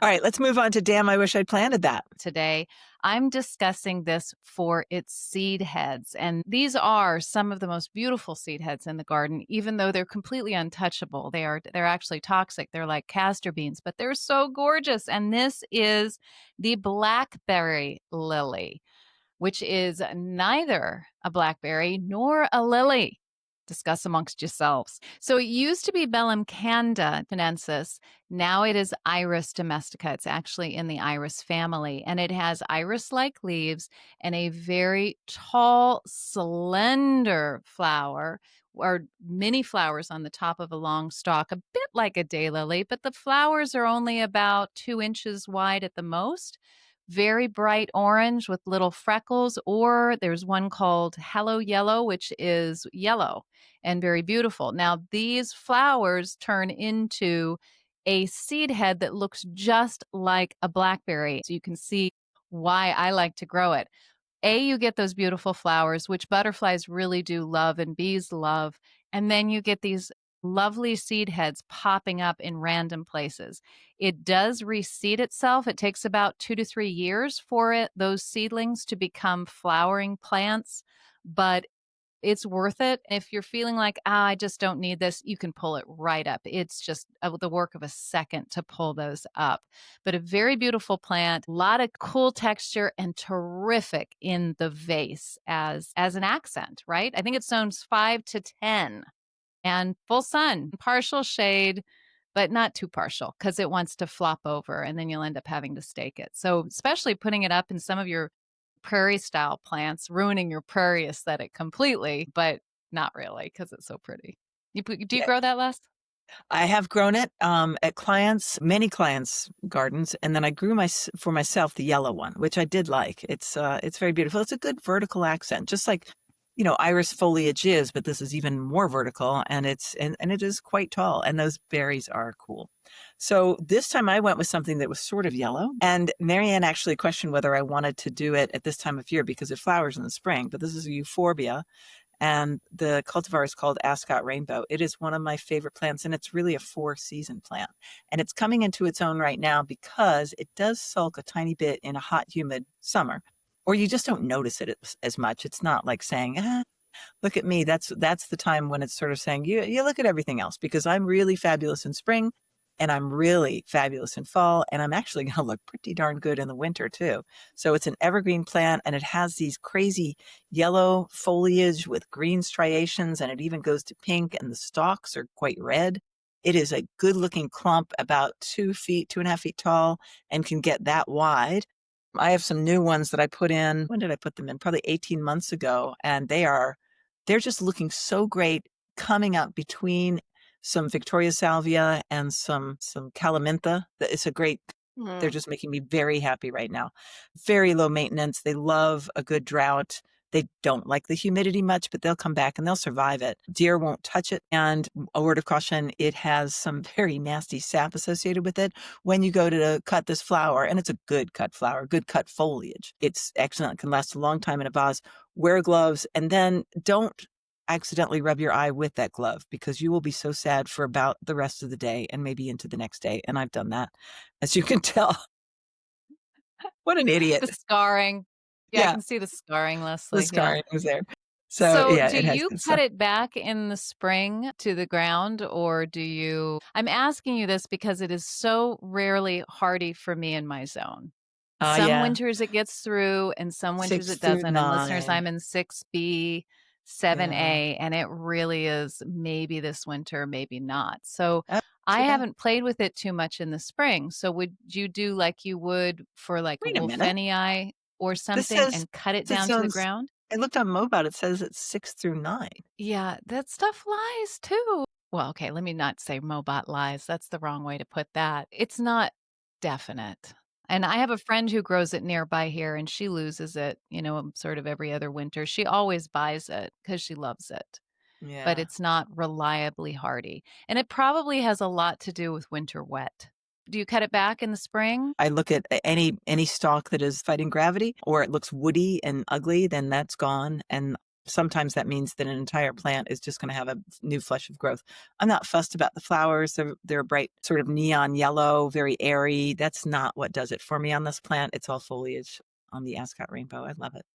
All right, let's move on to damn, I wish I'd planted that. Today, I'm discussing this for its seed heads. And these are some of the most beautiful seed heads in the garden, even though they're completely untouchable. They're actually toxic. They're like castor beans, but they're so gorgeous. And this is the Blackberry Lily, which is neither a blackberry nor a lily. Discuss amongst yourselves. So it used to be Belamcanda chinensis. Now it is Iris domestica. It's actually in the iris family, and it has iris-like leaves and a very tall, slender flower or mini flowers on the top of a long stalk, a bit like a daylily, but the flowers are only about 2 inches wide at the most. Very bright orange with little freckles, or there's one called Hello Yellow, which is yellow and very beautiful. Now, these flowers turn into a seed head that looks just like a blackberry. So you can see why I like to grow it. You get those beautiful flowers, which butterflies really do love and bees love. And then you get these lovely seed heads popping up in random places. It does reseed itself. It takes about 2 to 3 years for those seedlings to become flowering plants, but it's worth it. If you're feeling like, I just don't need this, you can pull it right up. It's just the work of a second to pull those up. But a very beautiful plant, a lot of cool texture, and terrific in the vase as an accent, right? I think it zones 5 to 10 and full sun, partial shade, but not too partial because it wants to flop over and then you'll end up having to stake it. So, especially putting it up in some of your prairie style plants, ruining your prairie aesthetic completely, but not really because it's so pretty. Do you Yeah, grow that, Les? I have grown it at many clients' gardens, and then I grew for myself the yellow one, which I did like. It's very beautiful. It's a good vertical accent, just like iris foliage is, but this is even more vertical, and it is quite tall, and those berries are cool. So this time I went with something that was sort of yellow, and Marianne actually questioned whether I wanted to do it at this time of year because it flowers in the spring. But this is a euphorbia, and the cultivar is called Ascot Rainbow. It is one of my favorite plants, and it's really a 4-season plant. And it's coming into its own right now because it does sulk a tiny bit in a hot, humid summer, or you just don't notice it as much. It's not like saying, look at me. That's the time when it's sort of saying, you look at everything else, because I'm really fabulous in spring, and I'm really fabulous in fall, and I'm actually going to look pretty darn good in the winter too. So it's an evergreen plant, and it has these crazy yellow foliage with green striations, and it even goes to pink, and the stalks are quite red. It is a good looking clump, about 2 feet, 2.5 feet tall, and can get that wide. I have some new ones that I put in. When did I put them in? Probably 18 months ago. And they're just looking so great, coming up between some Victoria salvia and some calamintha. It's a great, they're just making me very happy right now. Very low maintenance. They love a good drought. They don't like the humidity much, but they'll come back and they'll survive it. Deer won't touch it. And a word of caution, it has some very nasty sap associated with it when you go to cut this flower. And it's a good cut flower, good cut foliage. It's excellent. It can last a long time in a vase. Wear gloves, and then don't accidentally rub your eye with that glove, because you will be so sad for about the rest of the day and maybe into the next day. And I've done that, as you can tell. What an idiot. The scarring. Yeah, I Yeah, can see the scarring, the Leslie. Yeah. scarring was there. So So, yeah, do it has you good cut stuff. it back in the spring to the ground, or do you? I'm asking you this because it is so rarely hardy for me in my zone. Some Yeah, winters it gets through and some winters 6 it through doesn't. And listeners, 9. I'm in 6B, Yeah. 7A, and it really is maybe this winter, maybe not. So Oh, I too bad. haven't played with it too much in the spring. So would you do like you would for like a Wait a minute. wolfenii or This something says and cut it this down to the zone's ground? I looked on Mobot, it says it's 6 through 9. Yeah, that stuff lies too. Well, okay, let me not say Mobot lies. That's the wrong way to put that. It's not definite. And I have a friend who grows it nearby here and she loses it, sort of every other winter. She always buys it because she loves it, but Yeah. it's not reliably hardy. And it probably has a lot to do with winter wet. Do you cut it back in the spring? I look at any stalk that is fighting gravity, or it looks woody and ugly, then that's gone. And sometimes that means that an entire plant is just going to have a new flush of growth. I'm not fussed about the flowers. They're bright, sort of neon yellow, very airy. That's not what does it for me on this plant. It's all foliage on the Ascot Rainbow. I love it.